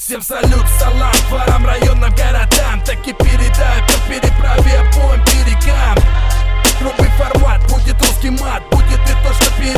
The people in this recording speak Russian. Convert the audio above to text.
Всем салют, салам, дворам, районам, городам. Так и передай по переправе обоим берегам. Грубый формат, будет русский мат, будет и то, что перед